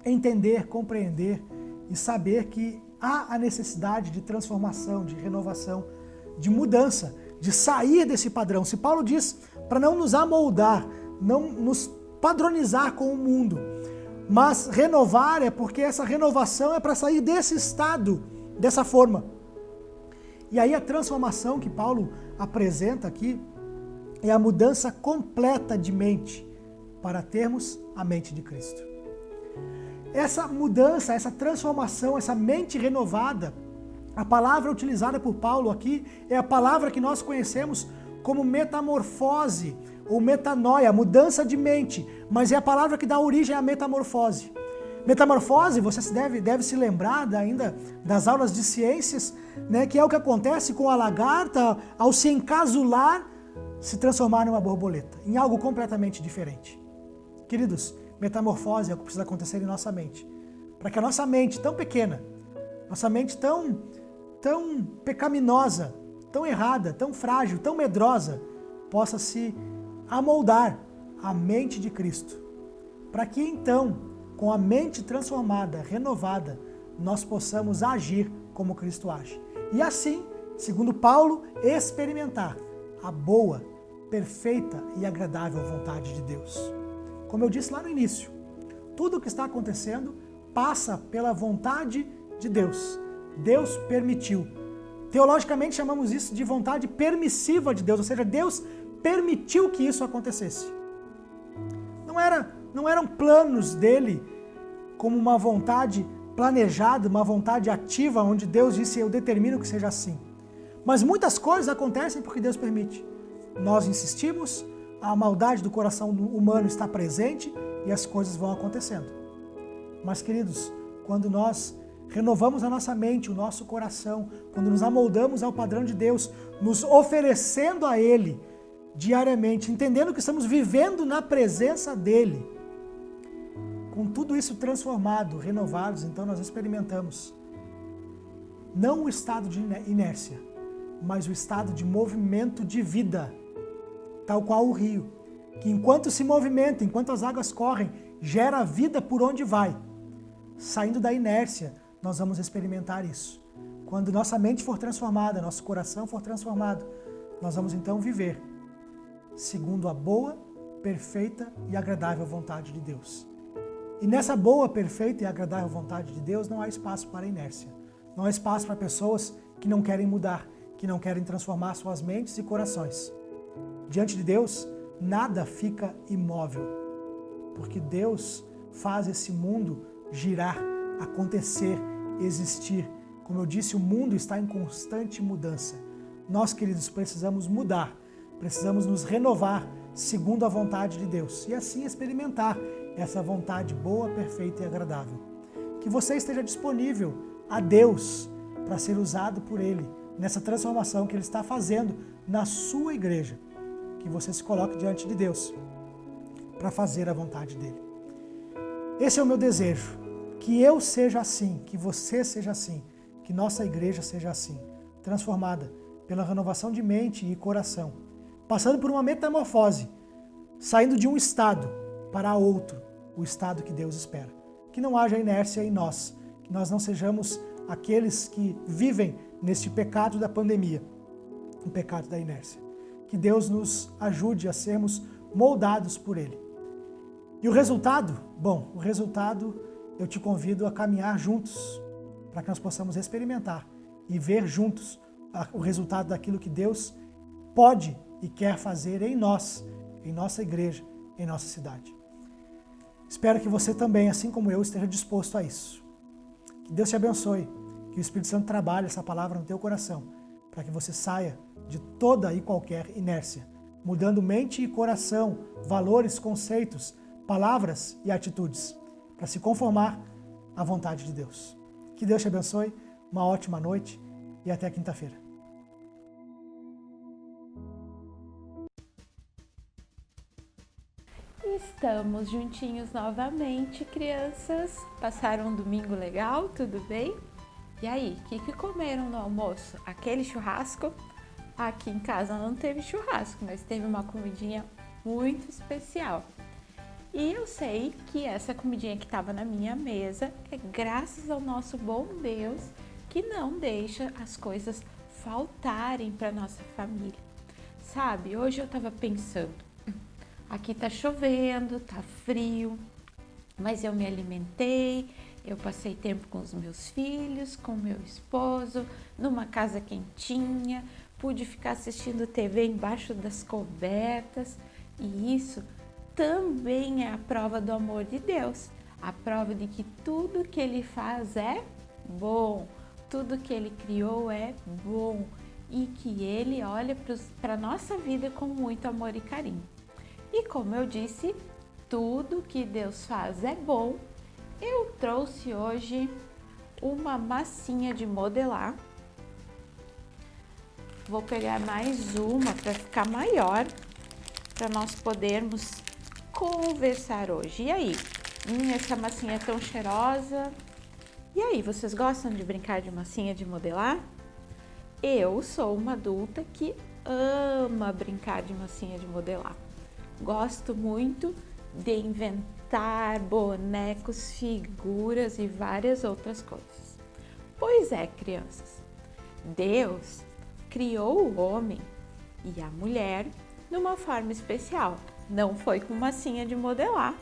entender, compreender e saber que há a necessidade de transformação, de renovação, de mudança, de sair desse padrão. Se Paulo diz para não nos amoldar, não nos padronizar com o mundo, mas renovar, é porque essa renovação é para sair desse estado, dessa forma. E aí a transformação que Paulo apresenta aqui é a mudança completa de mente para termos a mente de Cristo. Essa mudança, essa transformação, essa mente renovada, a palavra utilizada por Paulo aqui é a palavra que nós conhecemos como metamorfose ou metanoia, mudança de mente, mas é a palavra que dá origem à metamorfose. Metamorfose, você deve se lembrar ainda das aulas de ciências, né, que é o que acontece com a lagarta ao se encasular, se transformar numa borboleta, em algo completamente diferente. Queridos, metamorfose é o que precisa acontecer em nossa mente, para que a nossa mente tão pequena, nossa mente tão pecaminosa, tão errada, tão frágil, tão medrosa, possa se amoldar à mente de Cristo, para que então, com a mente transformada, renovada, nós possamos agir como Cristo age. E assim, segundo Paulo, experimentar a boa, perfeita e agradável vontade de Deus. Como eu disse lá no início, tudo o que está acontecendo passa pela vontade de Deus. Deus permitiu. Teologicamente chamamos isso de vontade permissiva de Deus, ou seja, Deus permitiu que isso acontecesse. Não eram planos dele como uma vontade planejada, uma vontade ativa, onde Deus disse: eu determino que seja assim. Mas muitas coisas acontecem porque Deus permite. Nós insistimos, a maldade do coração humano está presente e as coisas vão acontecendo. Mas, queridos, quando nós renovamos a nossa mente, o nosso coração, quando nos amoldamos ao padrão de Deus, nos oferecendo a Ele diariamente, entendendo que estamos vivendo na presença dEle, com tudo isso transformado, renovados, então nós experimentamos não o estado de inércia, mas o estado de movimento de vida, tal qual o rio, que enquanto se movimenta, enquanto as águas correm, gera vida por onde vai. Saindo da inércia, nós vamos experimentar isso. Quando nossa mente for transformada, nosso coração for transformado, nós vamos então viver segundo a boa, perfeita e agradável vontade de Deus. E nessa boa, perfeita e agradável vontade de Deus não há espaço para inércia. Não há espaço para pessoas que não querem mudar, que não querem transformar suas mentes e corações. Diante de Deus, nada fica imóvel, porque Deus faz esse mundo girar, acontecer, existir. Como eu disse, o mundo está em constante mudança. Nós, queridos, precisamos mudar, precisamos nos renovar segundo a vontade de Deus e assim experimentar essa vontade boa, perfeita e agradável. Que você esteja disponível a Deus para ser usado por Ele nessa transformação que Ele está fazendo na sua igreja. Que você se coloque diante de Deus para fazer a vontade dEle. Esse é o meu desejo, que eu seja assim, que você seja assim, que nossa igreja seja assim, transformada pela renovação de mente e coração, passando por uma metamorfose, saindo de um estado para outro, o estado que Deus espera. Que não haja inércia em nós, que nós não sejamos aqueles que vivem neste pecado da pandemia, o pecado da inércia. Que Deus nos ajude a sermos moldados por Ele. E o resultado? Bom, o resultado eu te convido a caminhar juntos, para que nós possamos experimentar e ver juntos o resultado daquilo que Deus pode e quer fazer em nós, em nossa igreja, em nossa cidade. Espero que você também, assim como eu, esteja disposto a isso. Que Deus te abençoe, que o Espírito Santo trabalhe essa palavra no teu coração, para que você saia de toda e qualquer inércia, mudando mente e coração, valores, conceitos, palavras e atitudes, para se conformar à vontade de Deus. Que Deus te abençoe, uma ótima noite e até quinta-feira. Estamos juntinhos novamente, crianças. Passaram um domingo legal, tudo bem? E aí, o que comeram no almoço? Aquele churrasco? Aqui em casa não teve churrasco, mas teve uma comidinha muito especial. E eu sei que essa comidinha que estava na minha mesa é graças ao nosso bom Deus que não deixa as coisas faltarem para nossa família. Sabe, hoje eu estava pensando, aqui tá chovendo, tá frio, mas eu me alimentei, eu passei tempo com os meus filhos, com meu esposo, numa casa quentinha, pude ficar assistindo TV embaixo das cobertas e isso também é a prova do amor de Deus, a prova de que tudo que Ele faz é bom, tudo que Ele criou é bom e que Ele olha para a nossa vida com muito amor e carinho. E como eu disse, tudo que Deus faz é bom. Eu trouxe hoje uma massinha de modelar. Vou pegar mais uma para ficar maior, para nós podermos conversar hoje. E aí? Essa massinha é tão cheirosa. E aí, vocês gostam de brincar de massinha de modelar? Eu sou uma adulta que ama brincar de massinha de modelar. Gosto muito de inventar bonecos, figuras e várias outras coisas. Pois é, crianças, Deus criou o homem e a mulher de uma forma especial. Não foi com massinha de modelar,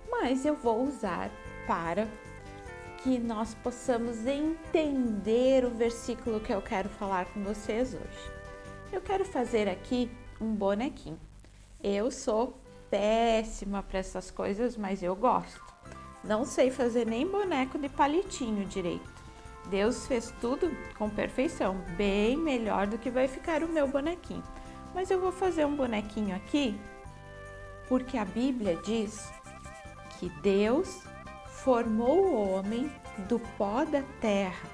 mas eu vou usar para que nós possamos entender o versículo que eu quero falar com vocês hoje. Eu quero fazer aqui um bonequinho. Eu sou péssima para essas coisas, mas eu gosto. Não sei fazer nem boneco de palitinho direito. Deus fez tudo com perfeição, bem melhor do que vai ficar o meu bonequinho. Mas eu vou fazer um bonequinho aqui, porque a Bíblia diz que Deus formou o homem do pó da terra.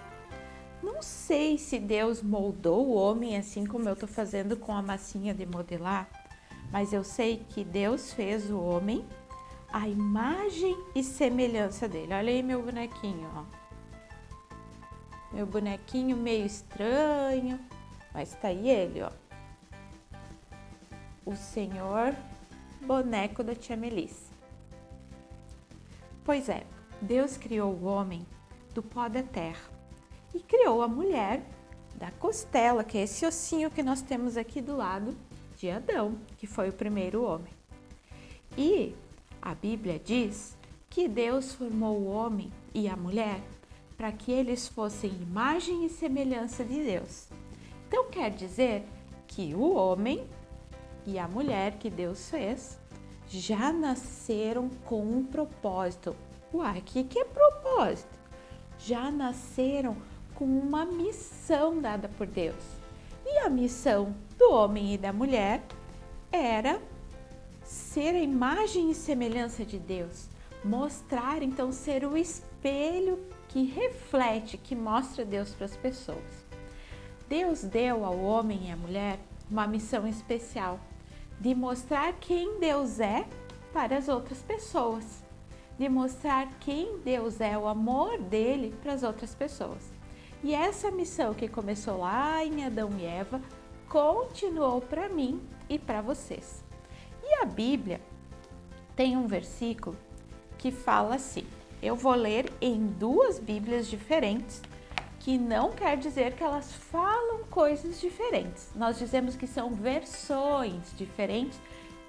Não sei se Deus moldou o homem assim como eu estou fazendo com a massinha de modelar, mas eu sei que Deus fez o homem à imagem e semelhança dele. Olha aí meu bonequinho, ó. Meu bonequinho meio estranho, mas tá aí ele, ó. O Senhor boneco da tia Melissa. Pois é, Deus criou o homem do pó da terra e criou a mulher da costela, que é esse ossinho que nós temos aqui do lado de Adão, que foi o primeiro homem. E a Bíblia diz que Deus formou o homem e a mulher para que eles fossem imagem e semelhança de Deus. Então quer dizer que o homem e a mulher que Deus fez já nasceram com um propósito. Uai, o que é propósito? Já nasceram com uma missão dada por Deus. E a missão do homem e da mulher era ser a imagem e semelhança de Deus. Mostrar, então, ser o espelho que reflete, que mostra Deus para as pessoas. Deus deu ao homem e à mulher uma missão especial de mostrar quem Deus é para as outras pessoas, de mostrar quem Deus é, o amor dele para as outras pessoas. E essa missão que começou lá em Adão e Eva continuou para mim e para vocês. E a Bíblia tem um versículo que fala assim, eu vou ler em duas Bíblias diferentes, que não quer dizer que elas falam coisas diferentes. Nós dizemos que são versões diferentes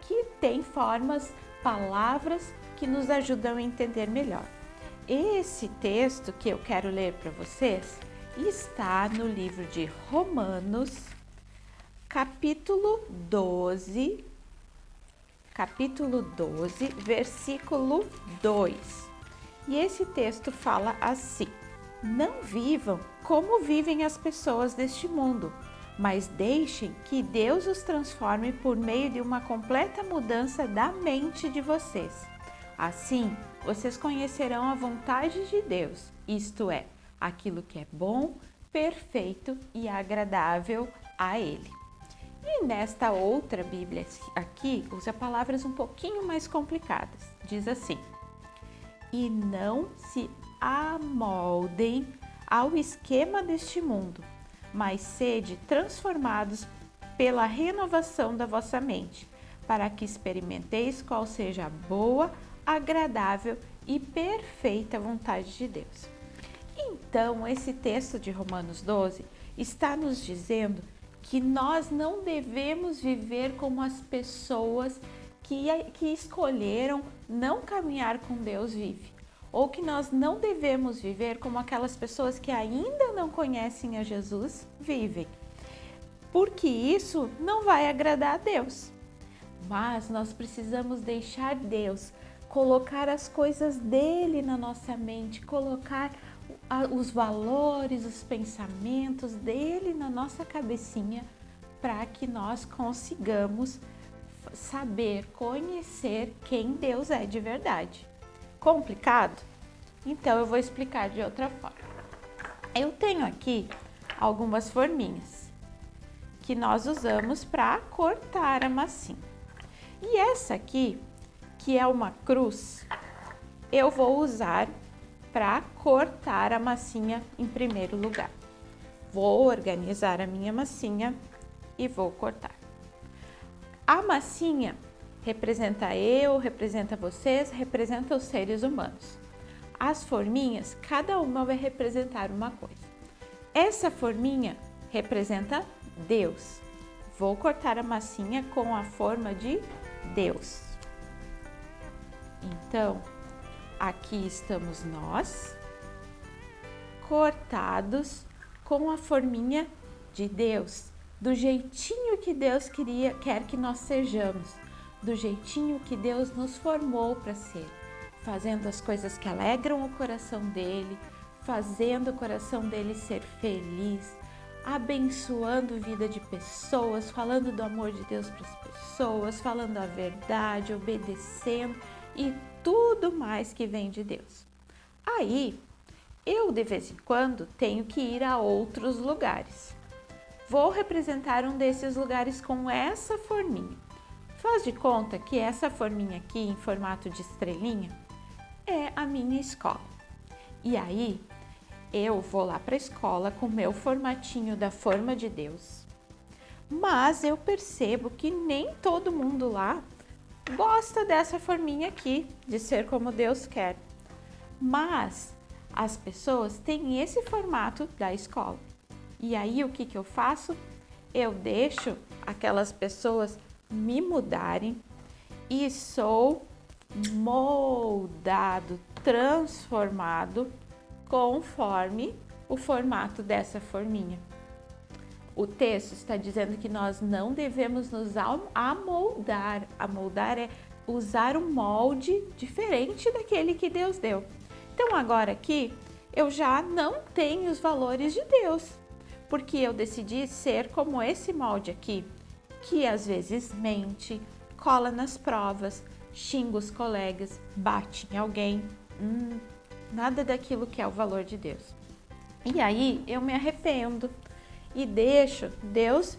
que têm formas, palavras que nos ajudam a entender melhor. Esse texto que eu quero ler para vocês está no livro de Romanos, capítulo 12, versículo 2. E esse texto fala assim: não vivam como vivem as pessoas deste mundo, mas deixem que Deus os transforme por meio de uma completa mudança da mente de vocês. Assim, vocês conhecerão a vontade de Deus, isto é, aquilo que é bom, perfeito e agradável a Ele. E nesta outra Bíblia aqui, usa palavras um pouquinho mais complicadas. Diz assim: e não se amoldem ao esquema deste mundo, mas sede transformados pela renovação da vossa mente, para que experimenteis qual seja a boa, agradável e perfeita vontade de Deus. Então, esse texto de Romanos 12 está nos dizendo que nós não devemos viver como as pessoas que escolheram não caminhar com Deus vive, ou que nós não devemos viver como aquelas pessoas que ainda não conhecem a Jesus vivem, porque isso não vai agradar a Deus. Mas nós precisamos deixar Deus colocar as coisas dele na nossa mente, colocar os valores, os pensamentos dele na nossa cabecinha, para que nós consigamos saber, conhecer quem Deus é de verdade. Complicado? Então eu vou explicar de outra forma. Eu tenho aqui algumas forminhas que nós usamos para cortar a massinha. E essa aqui, que é uma cruz, eu vou usar para cortar a massinha em primeiro lugar. Vou organizar a minha massinha e vou cortar. A massinha representa eu, representa vocês, representa os seres humanos. As forminhas, cada uma vai representar uma coisa. Essa forminha representa Deus. Vou cortar a massinha com a forma de Deus. Então, aqui estamos nós, cortados com a forminha de Deus, do jeitinho que Deus quer que nós sejamos, do jeitinho que Deus nos formou para ser, fazendo as coisas que alegram o coração dele, fazendo o coração dele ser feliz, abençoando a vida de pessoas, falando do amor de Deus para as pessoas, falando a verdade, obedecendo e tudo mais que vem de Deus. Aí, eu de vez em quando tenho que ir a outros lugares. Vou representar um desses lugares com essa forminha. Faz de conta que essa forminha aqui, em formato de estrelinha, é a minha escola. E aí, eu vou lá para a escola com o meu formatinho da forma de Deus. Mas eu percebo que nem todo mundo lá gosta dessa forminha aqui, de ser como Deus quer. Mas as pessoas têm esse formato da escola. E aí o que eu faço? Eu deixo aquelas pessoas me mudarem e sou moldado, transformado conforme o formato dessa forminha. O texto está dizendo que nós não devemos nos amoldar. Amoldar é usar um molde diferente daquele que Deus deu. Então agora aqui eu já não tenho os valores de Deus, porque eu decidi ser como esse molde aqui, que às vezes mente, cola nas provas, xinga os colegas, bate em alguém. Nada daquilo que é o valor de Deus. E aí eu me arrependo e deixo Deus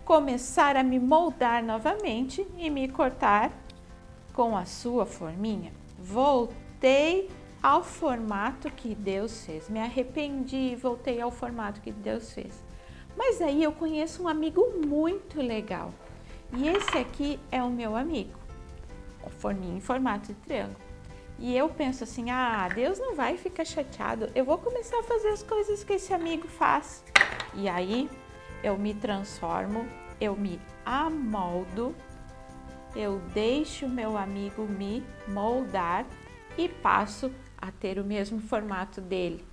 começar a me moldar novamente e me cortar com a sua forminha. Voltei ao formato que Deus fez. Me arrependi e voltei ao formato que Deus fez. Mas aí eu conheço um amigo muito legal. E esse aqui é o meu amigo. O forminho em formato de triângulo. E eu penso assim, Deus não vai ficar chateado. Eu vou começar a fazer as coisas que esse amigo faz. E aí eu me transformo, eu me amoldo, eu deixo o meu amigo me moldar e passo a ter o mesmo formato dele.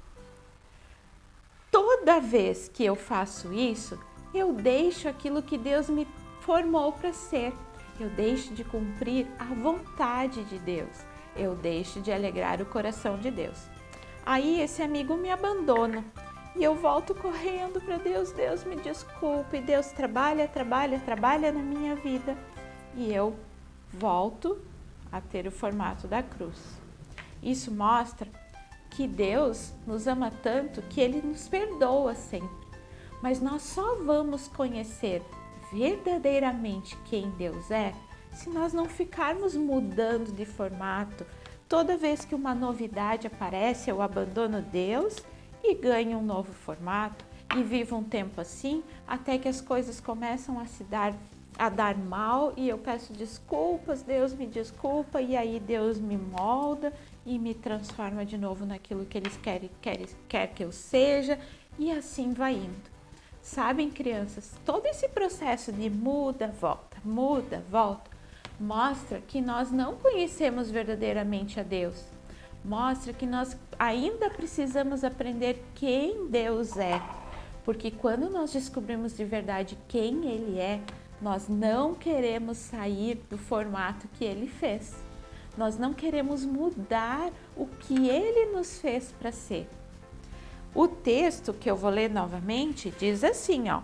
Toda vez que eu faço isso, eu deixo aquilo que Deus me formou para ser. Eu deixo de cumprir a vontade de Deus. Eu deixo de alegrar o coração de Deus. Aí esse amigo me abandona e eu volto correndo para Deus. Deus, me desculpe. Deus trabalha na minha vida. E eu volto a ter o formato da cruz. Isso mostra que Deus nos ama tanto que Ele nos perdoa sempre. Mas nós só vamos conhecer verdadeiramente quem Deus é se nós não ficarmos mudando de formato. Toda vez que uma novidade aparece, eu abandono Deus e ganho um novo formato e vivo um tempo assim, até que as coisas começam a dar mal e eu peço desculpas, Deus me desculpa, e aí Deus me molda e me transforma de novo naquilo que Ele quer que eu seja, e assim vai indo. Sabem, crianças, todo esse processo de muda, volta, mostra que nós não conhecemos verdadeiramente a Deus. Mostra que nós ainda precisamos aprender quem Deus é. Porque quando nós descobrimos de verdade quem Ele é, nós não queremos sair do formato que Ele fez. Nós não queremos mudar o que Ele nos fez para ser. O texto que eu vou ler novamente diz assim, ó: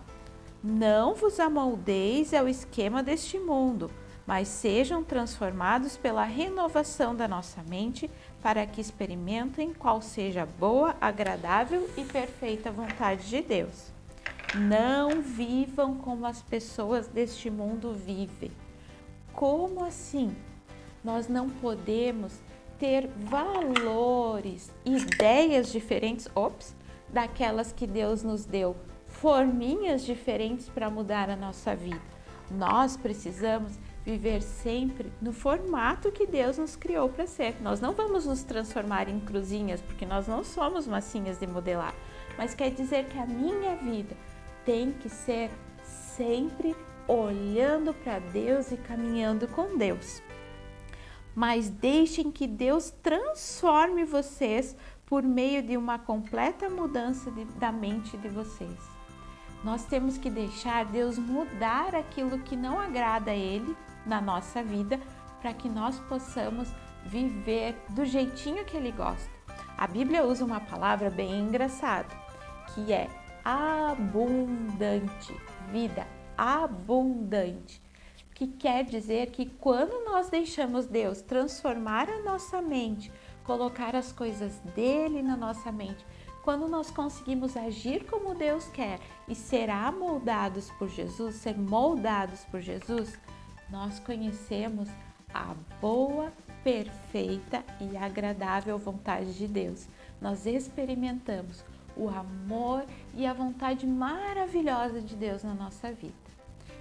não vos amoldeis ao esquema deste mundo, mas sejam transformados pela renovação da nossa mente, para que experimentem qual seja a boa, agradável e perfeita vontade de Deus. Não vivam como as pessoas deste mundo vivem. Como assim? Nós não podemos ter valores, ideias diferentes, daquelas que Deus nos deu, forminhas diferentes para mudar a nossa vida. Nós precisamos viver sempre no formato que Deus nos criou para ser. Nós não vamos nos transformar em cruzinhas, porque nós não somos massinhas de modelar, mas quer dizer que a minha vida tem que ser sempre olhando para Deus e caminhando com Deus. Mas deixem que Deus transforme vocês por meio de uma completa mudança da mente de vocês. Nós temos que deixar Deus mudar aquilo que não agrada a Ele na nossa vida, para que nós possamos viver do jeitinho que Ele gosta. A Bíblia usa uma palavra bem engraçada, que é abundante, vida abundante, que quer dizer que quando nós deixamos Deus transformar a nossa mente, colocar as coisas dele na nossa mente, quando nós conseguimos agir como Deus quer e ser amoldados por Jesus, ser moldados por Jesus, nós conhecemos a boa, perfeita e agradável vontade de Deus. Nós experimentamos o amor e a vontade maravilhosa de Deus na nossa vida.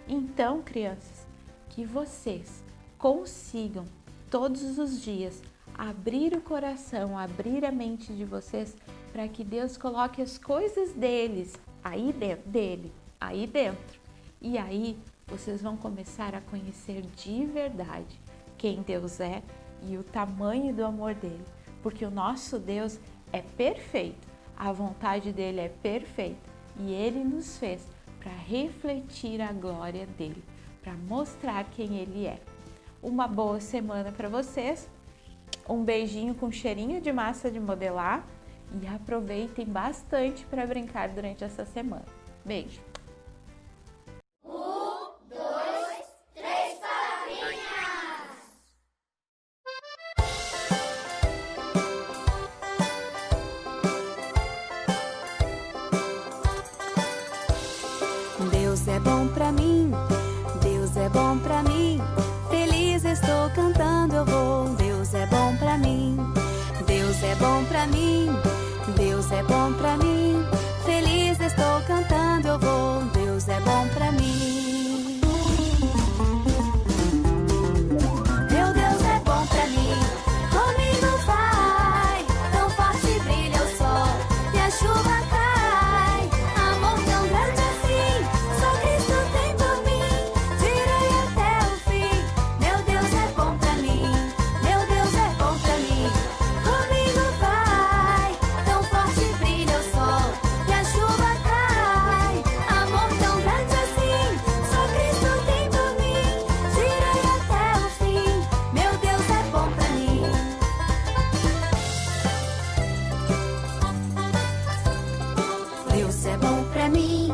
Então, crianças, que vocês consigam todos os dias abrir o coração, abrir a mente de vocês para que Deus coloque as coisas dele aí dentro. E aí vocês vão começar a conhecer de verdade quem Deus é e o tamanho do amor dele, porque o nosso Deus é perfeito, a vontade dele é perfeita e ele nos fez para refletir a glória dele, para mostrar quem ele é. Uma boa semana para vocês, um beijinho com cheirinho de massa de modelar e aproveitem bastante para brincar durante essa semana. Beijo! 1, 2, 3 palavrinhas! Deus é bom pra mim, Deus é bom pra mim. Feliz estou cantando, eu vou. Deus é bom pra mim, Deus é bom pra mim, Deus é bom pra mim. Feliz estou cantando, eu vou. Deus é bom pra mim. Meu Deus é bom pra mim, comigo vai. Tão forte brilha o sol e a chuva cai. Amor tão grande assim, só Cristo tem por mim. Direi até o fim, meu Deus é bom pra mim, meu Deus é bom pra mim. Comigo vai, tão forte brilha o sol e a chuva cai. Amor tão grande assim, só Cristo tem por mim. Direi até o fim, meu Deus é bom pra mim. Deus é bom pra mim,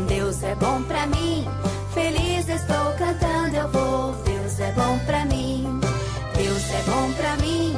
Deus é bom pra mim. Feliz estou cantando, eu vou. Deus é bom pra mim, Deus é bom pra mim.